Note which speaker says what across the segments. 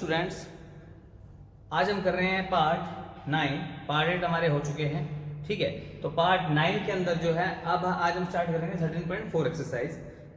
Speaker 1: Students, आज हम कर रहे हैं पार्ट 9। पार्ट 8 हमारे हो चुके हैं, ठीक है। तो पार्ट 9 के अंदर जो है अब आज हम स्टार्ट करेंगे 13.4 एक्सरसाइज।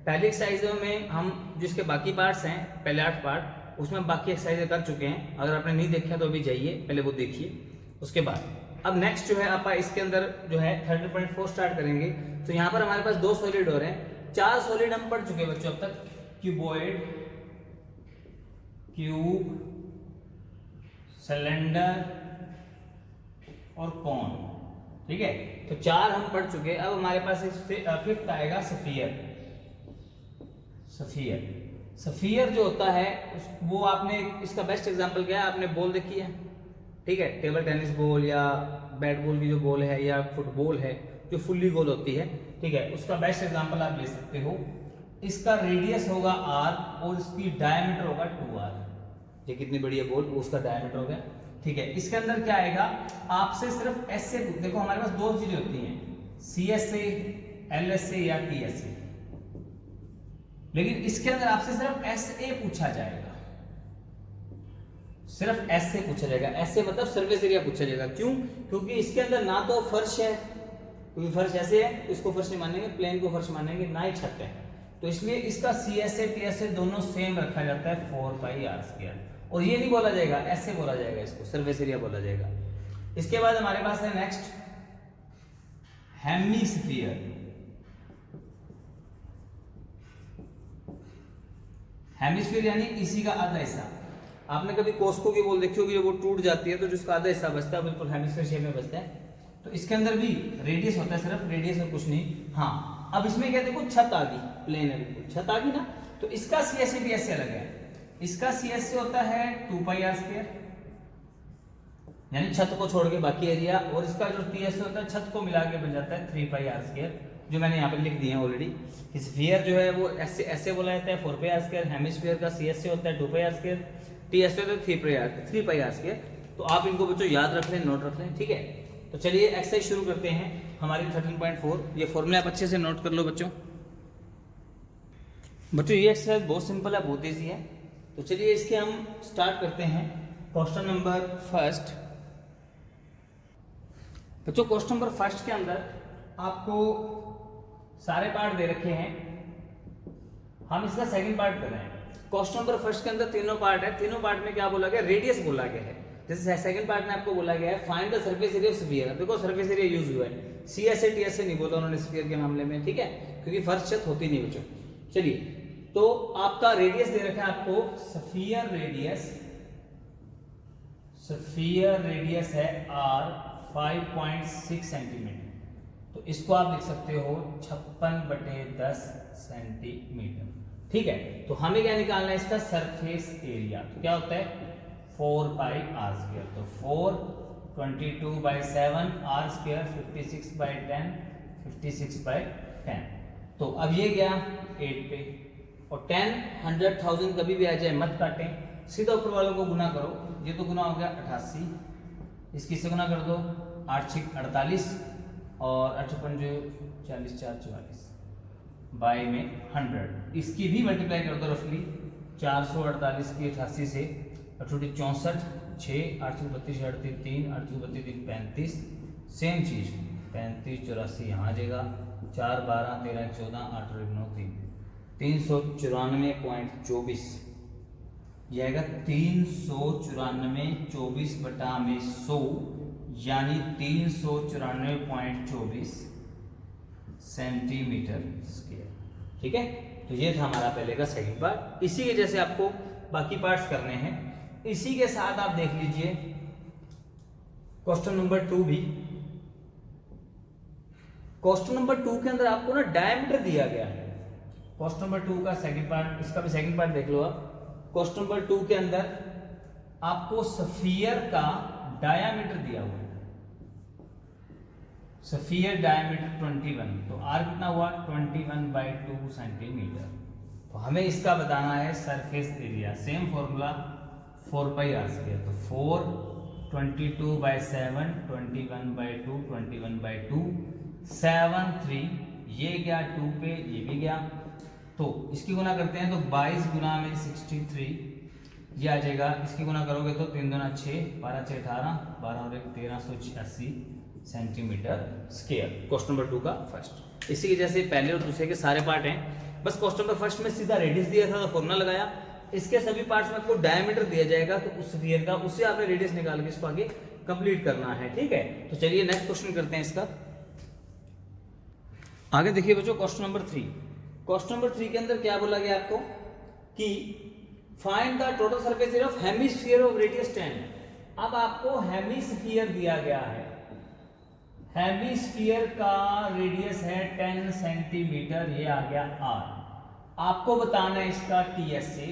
Speaker 1: पहली एक्सरसाइज में हम जिसके बाकी पार्ट्स हैं, पहले 8 पार्ट, उसमें हम बाकी एक्सरसाइज कर चुके हैं। अगर आपने नहीं देखा तो अभी जाइए, पहले वो देखिए। उसके बाद अब नेक्स्ट जो है आप इसके अंदर जो है 13.4 स्टार्ट करेंगे। तो यहाँ पर हमारे पास 2 सॉलिड और हैं, 4 सॉलिड हम पढ़ चुके हैं बच्चों अब तक। क्यूबॉइड, क्यूब, सिलेंडर और कॉन, ठीक है। तो 4 हम पढ़ चुके हैं। अब हमारे पास फिफ्थ आएगा सफियर। सफियर सफियर जो होता है वो आपने इसका बेस्ट एग्जांपल क्या है, आपने बॉल देखी है, ठीक है। टेबल टेनिस बॉल या बैट बॉल की जो बॉल है या फुटबॉल है जो फुल्ली गोल होती है, ठीक है, उसका बेस्ट एग्जांपल आप ले सकते हो। इसका रेडियस होगा r और इसकी डायमीटर होगा 2r। ये कितनी बड़ी है बॉल, उसका डायमीटर हो गया, ठीक है। इसके अंदर क्या आएगा, आपसे सिर्फ एस से देखो, हमारे पास 2 चीजें होती हैं, सी एस से, एल एस से या टी एस से, लेकिन इसके अंदर आपसे सिर्फ एस ए पूछा जाएगा, सिर्फ एस से पूछा जाएगा। एस से मतलब सर्फेस एरिया पूछा जाएगा। क्यों? क्योंकि इसके अंदर ना तो फर्श है, क्योंकि फर्श ऐसे है तो इसको फर्श नहीं मानेंगे, प्लेन को फर्श मानेंगे, ना ही छत है। तो इसलिए इसका सी एस से टी एस से दोनों सेम रखा जाता है 4πr²। और ये नहीं बोला जाएगा, ऐसे बोला जाएगा, इसको सर्फेस एरिया बोला जाएगा। इसके बाद हमारे पास है नेक्स्ट हेमिस्फीयर। हेमिस्फीयर यानी इसी का आधा हिस्सा। आपने कभी कोस्को की बॉल देखी होगी, वो टूट जाती है तो जिसका आधा हिस्सा बचता है बिल्कुल हेमिस्फीयर शेप में बचता है। तो इसके अंदर भी रेडियस होता है, सिर्फ रेडियस और कुछ नहीं। हाँ, अब इसमें क्या देखो, छत आ गई, प्लेन है बिल्कुल, छत आ गई ना। तो इसका सी एस टी एस से अलग है। इसका सी एस से होता है 2πr², यानी छत को छोड़ के बाकी एरिया, और इसका जो टी एस से होता है छत को मिला के बन जाता है 3πr², जो मैंने यहाँ पे लिख दिए हैं ऑलरेडी। स्फीयर जो है वो ऐसे बोला जाता है 4πr²। हेमिस्फीयर का सी एस से होता है 2πr², टी एस से होता है 3πr²। तो आप इनको बच्चों याद रख लें, नोट रख लें, ठीक है। तो चलिए एक्सरसाइज शुरू करते हैं हमारी 13.4। ये फॉर्मूला आप अच्छे से नोट कर लो बच्चों। ये एक्सरसाइज बहुत सिंपल है, बहुत ईजी है। तो चलिए इसके हम स्टार्ट करते हैं। क्वेश्चन नंबर फर्स्ट बच्चों, क्वेश्चन नंबर फर्स्ट के अंदर आपको सारे पार्ट दे रखे हैं, हम इसका सेकंड पार्ट कर रहे हैं। क्वेश्चन नंबर फर्स्ट के अंदर तीनों पार्ट है, तीनों पार्ट में क्या बोला गया, रेडियस बोला गया है। जैसे सेकंड पार्ट में आपको बोला गया है find the surface area of sphere. देखो सरफेस एरिया यूज हुआ है, C S A T S से नहीं बोला उन्होंने स्फीयर के मामले में, ठीक है, क्योंकि फर्स्ट छत होती नहीं बच्चों। चलिए, तो आपका रेडियस दे रखा है आपको स्फीयर रेडियस। स्फीयर रेडियस है r 5.6 सेंटीमीटर। तो इसको आप लिख सकते हो 56/10 सेंटीमीटर, ठीक है। तो हमें क्या निकालना है, इसका सरफेस एरिया। तो क्या होता है 4πr²। तो 4 22/7 r², 56/10, 56/10। तो अब ये गया 8 पे, और 10 100,000 कभी भी आ जाए मत काटें, सीधा ऊपर वालों को गुना करो। ये तो गुना हो गया 88, इसकी से गुना कर दो 8 6 48, और 8 5 40 4 44 बाय में 100। इसकी भी मल्टीप्लाई कर दो रफली, 448 की 88 से 8 64 6 8 32 38 3 8 32 35, सेम चीज 35 84 यहाँ आ जाएगा, 4 12 13 14 8 9 3 394.24, यह आएगा 394/100, यानी 394.24 सेंटीमीटर स्क्वायर, ठीक है। तो ये था हमारा पहले का सेकंड पार्ट। इसी के जैसे आपको बाकी पार्ट्स करने हैं। इसी के साथ आप देख लीजिए क्वेश्चन नंबर 2 भी। क्वेश्चन नंबर 2 के अंदर आपको ना डायमीटर दिया गया है। क्वेश्चन नंबर 2 का सेकंड पार्ट, इसका भी सेकंड पार्ट देख लो आप। क्वेश्चन नंबर 2 के अंदर आपको स्फीयर का डायामीटर दिया हुआ है। स्फीयर डायमीटर 21, तो r कितना हुआ 21/2 सेंटीमीटर। तो हमें इसका बताना है surface area. Same formula 4πr²। तो 4 22/7 21/2 21/2 7 3, ये गया 2 पे, ये भी गया। तो इसकी गुना करते हैं तो 22 गुना में 63 ये आ जाएगा, इसकी गुना करोगे तो 3 दूना 6, 12 6 18, 12 और 1 1386 सेंटीमीटर स्क्वायर। क्वेश्चन नंबर 2 का फर्स्ट। इसी के जैसे पहले और दूसरे के सारे पार्ट हैं, बस क्वेश्चन नंबर फर्स्ट में सीधा रेडियस दिया था तो फॉर्मूला लगाया। इसके सभी पार्ट्स में आपको डायमीटर दिया जाएगा, तो उस स्फीयर का उससे आपने रेडियस निकाल के इसको आगे कंप्लीट करना है। ठीक है, तो चलिए नेक्स्ट क्वेश्चन करते हैं इसका। आगे देखिए बच्चों क्वेश्चन नंबर 3। क्वेश्चन नंबर 3 के अंदर क्या बोला गया आपको कि find the total surface area of hemisphere of radius 10। अब आपको हेमिस्फीयर दिया गया है, हेमिस्फीयर का रेडियस है 10 सेंटीमीटर, ये आ गया r। आपको बताना है इसका TSA,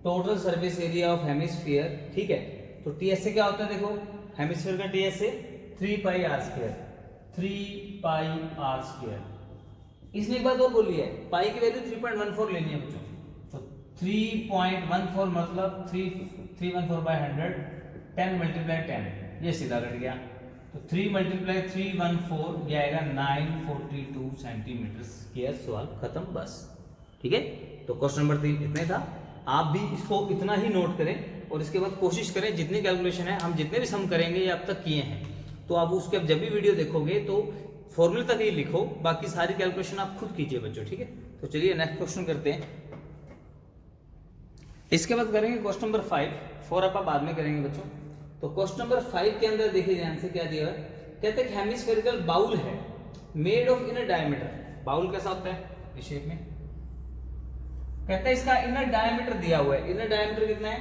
Speaker 1: total surface area of hemisphere. ठीक है, तो TSA क्या होता है, देखो हेमिस्फीयर का TSA 3 पाई r स्क्वायर, 3 पाई r स्क्वायर। इसने एक बात और बोली है, पाई की वैल्यू 3.14 लेनी है बच्चों, तो 3.14 मतलब 314/100, 10 × 10, ये सीधा कट गया, तो 3 × 314 ये आएगा 942 सेंटीमीटर स्क्वायर। सवाल खत्म बस। ठीक है, तो क्वेश्चन नंबर 3 इतने था। आप भी इसको इतना ही नोट करें और इसके बाद कोशिश करें जितनी कैलकुलेशन है, हम जितने भी सम करेंगे ये अब तक किए हैं, तो आप उसके जब भी वीडियो देखोगे तो फॉर्मूले तक ही लिखो, बाकी सारी कैलकुलेशन आप खुद कीजिए बच्चों। ठीक है, तो चलिए नेक्स्ट क्वेश्चन करते हैं। इसके बाद करेंगे क्वेश्चन नंबर 5, 4 आप बाद में करेंगे बच्चों। तो क्वेश्चन नंबर 5 के अंदर देखिए ध्यान से क्या दिया है, कहते हैं हेमिस्फेरिकल बाउल है made of inner diameter. Bowl कैसा होता है, इस शेप में। कहता है इसका इनर डायमीटर दिया हुआ है, इनर डायमीटर कितना है,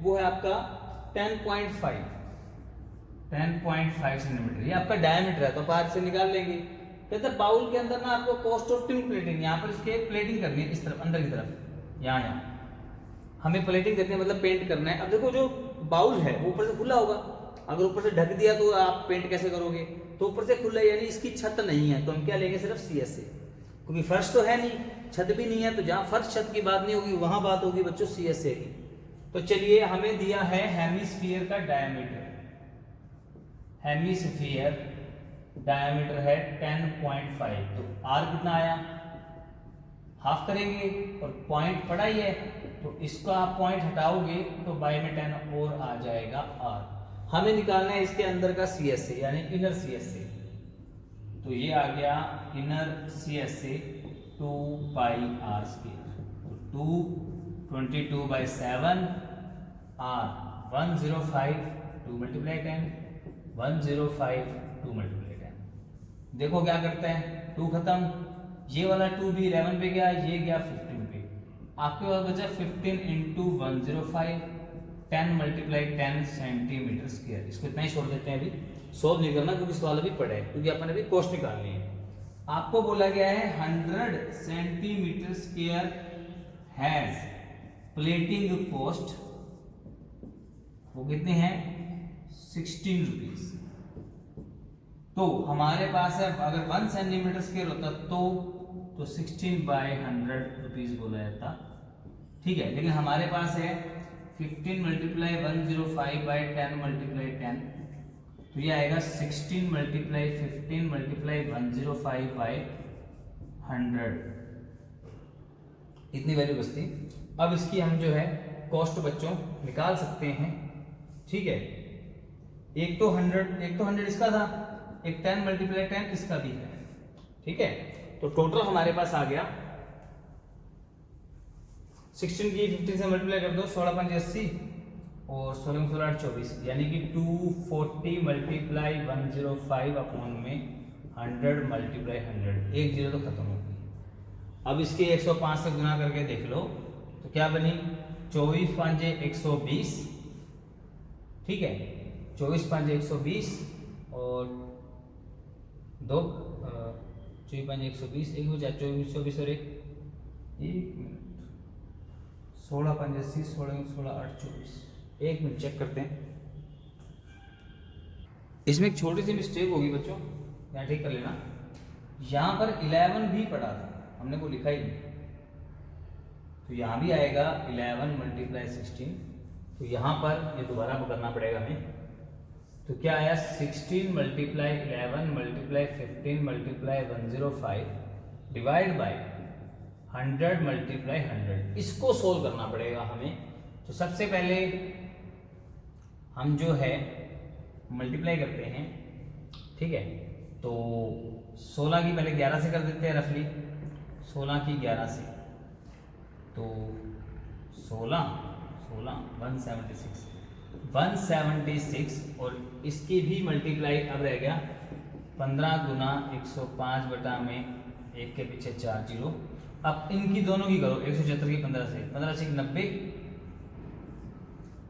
Speaker 1: वो है आपका 10.5 सेंटीमीटर, ये आपका डायमीटर है, तो पार्ट से निकाल लेंगे। कहते हैं बाउल के अंदर ना आपको कॉस्ट ऑफ ट्यूब प्लेटिंग, यहाँ पर इसके प्लेटिंग करनी है, इस तरफ अंदर की तरफ, यहाँ हमें प्लेटिंग करनी है, मतलब पेंट करना है। अब देखो जो बाउल है वो ऊपर से खुला होगा, अगर ऊपर से ढक दिया तो आप पेंट कैसे करोगे, तो ऊपर से खुला यानी इसकी छत नहीं है, तो हम क्या लेंगे, सिर्फ CSA, क्योंकि फर्श तो है नहीं, छत भी नहीं है, तो जहां फर्श छत की बात नहीं होगी वहां बात होगी बच्चों CSA की। तो चलिए हमें दिया है हेमिस्फीयर का डायमीटर, हेमिस्फीयर डायमीटर है 10.5, तो R कितना आया, हाफ करेंगे और पॉइंट पड़ा ही है, तो इसका आप पॉइंट हटाओगे तो बाय में 10 और आ जाएगा R। हमें निकालना है इसके अंदर का CSA यानी इनर CSA, तो ये आ गया इनर CSA 2 पाई r स्क्वायर, तो 222/7 r 105 2 × 10 105 2 × 10। देखो क्या करते हैं, 2 खत्म, ये वाला 2 भी 11 पे गया, ये गया 15 पे, आपके पास बचा 15 × 105 10 × 10 सेंटीमीटर स्क्वायर। इसको इतना ही छोड़ देते हैं, अभी सॉल्व नहीं करना क्योंकि सवाल अभी पड़ा है, क्योंकि अपन अभी कॉस्ट निकालनी है। आपको बोला गया है 100 centimetre square has plating cost, वो कितने हैं 16 रुपीज। तो हमारे पास है अगर 1 सेंटीमीटर स्क्वायर होता तो 16/100 रुपीज बोला जाता। ठीक है, लेकिन हमारे पास है 15 × 105/10 × 10, तो ये आएगा 16 × 15 × 105/100, इतनी वैल्यू बचती। अब इसकी हम जो है कॉस्ट बच्चों निकाल सकते हैं। ठीक है, एक तो 100 इसका था, एक 10 × 10 इसका भी है। ठीक है, तो टोटल हमारे पास आ गया 16 की 15 से मल्टीप्लाई कर दो, 16 × 5 80 और 16 × 16 24, यानी कि 240 × 105/100 × 100, एक जीरो तो खत्म हो गई। अब इसके 105 से गुना करके देख लो तो क्या बनी, 24 × 5 = 120। ठीक है, 24 × 5 = 120 और 2 24 × 5 = 120, एक हो जाए 24 और 1 मिनट, 16 × 5 = 80, 16 × 16 8 24। एक मिनट चेक करते हैं, इसमें एक छोटी सी मिस्टेक होगी बच्चों, यहाँ ठीक कर लेना। यहाँ पर 11 भी पड़ा था, हमने वो लिखा ही नहीं, तो यहाँ भी आएगा 11 × 16, तो यहाँ पर ये दोबारा करना पड़ेगा हमें। तो क्या आया 16 × 11 × 15 × 105 डिवाइड बाय 100 × 100, इसको सोल्व करना पड़ेगा हमें। तो सबसे पहले हम जो है मल्टीप्लाई करते हैं, ठीक है। तो 16 की पहले 11 से कर देते हैं रफली, 16 की 11 से, तो 16 176 और इसकी भी मल्टीप्लाई अब रह गया 15 गुना 105 बटा में 1 के पीछे 4 जीरो। अब इनकी दोनों की करो, 176 की 15 से, 15 से 90,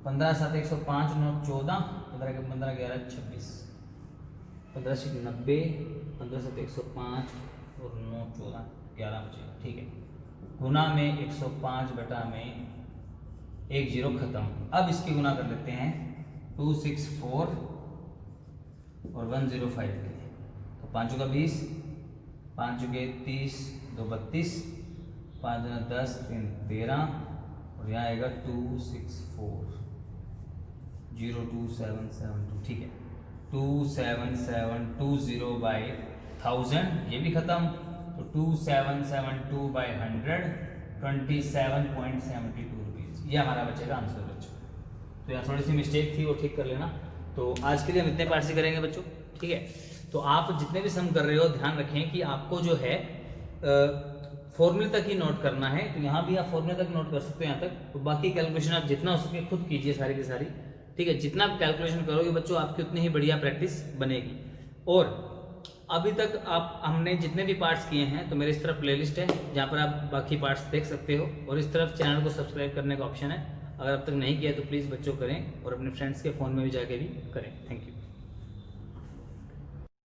Speaker 1: 15 7 105 9 14, 15 के 15 11 26, 15 से 90, 15 7 105 और 9 14 11 बचे, ठीक है। गुना में 105 बटा में 1 जीरो खत्म। अब इसकी गुना कर लेते हैं 264 और 105 के, तो 5 का 20, 5 के 30, 2 32, 5 10 3 13 और यहाँ आएगा 264 02772, ठीक है। 2772 बाई 1000, ये भी खत्म, तो 2772 बाई 100 27.72 रुपीज़, ये हमारा बचेगा आंसर बच्चों। तो यहाँ थोड़ी सी मिस्टेक थी, वो ठीक कर लेना। तो आज के लिए हम इतने पार्ट से करेंगे बच्चों, ठीक है। तो आप जितने भी सम कर रहे हो ध्यान रखें कि आपको जो है फॉर्मूले तक ही नोट करना है। तो यहाँ भी आप फॉर्मूले तक नोट कर सकते हो यहाँ तक, तो बाकी कैलकुलेशन आप जितना हो सके खुद कीजिए सारी की सारी, ठीक है। जितना आप कैलकुलेशन करोगे बच्चों आपकी उतनी ही बढ़िया प्रैक्टिस बनेगी। और अभी तक हमने जितने भी पार्ट्स किए हैं तो मेरे इस तरफ प्लेलिस्ट है जहाँ पर आप बाकी पार्ट्स देख सकते हो, और इस तरफ चैनल को सब्सक्राइब करने का ऑप्शन है। अगर अब तक नहीं किया तो प्लीज़ बच्चों करें, और अपने फ्रेंड्स के फ़ोन में भी जाके भी करें। Thank you.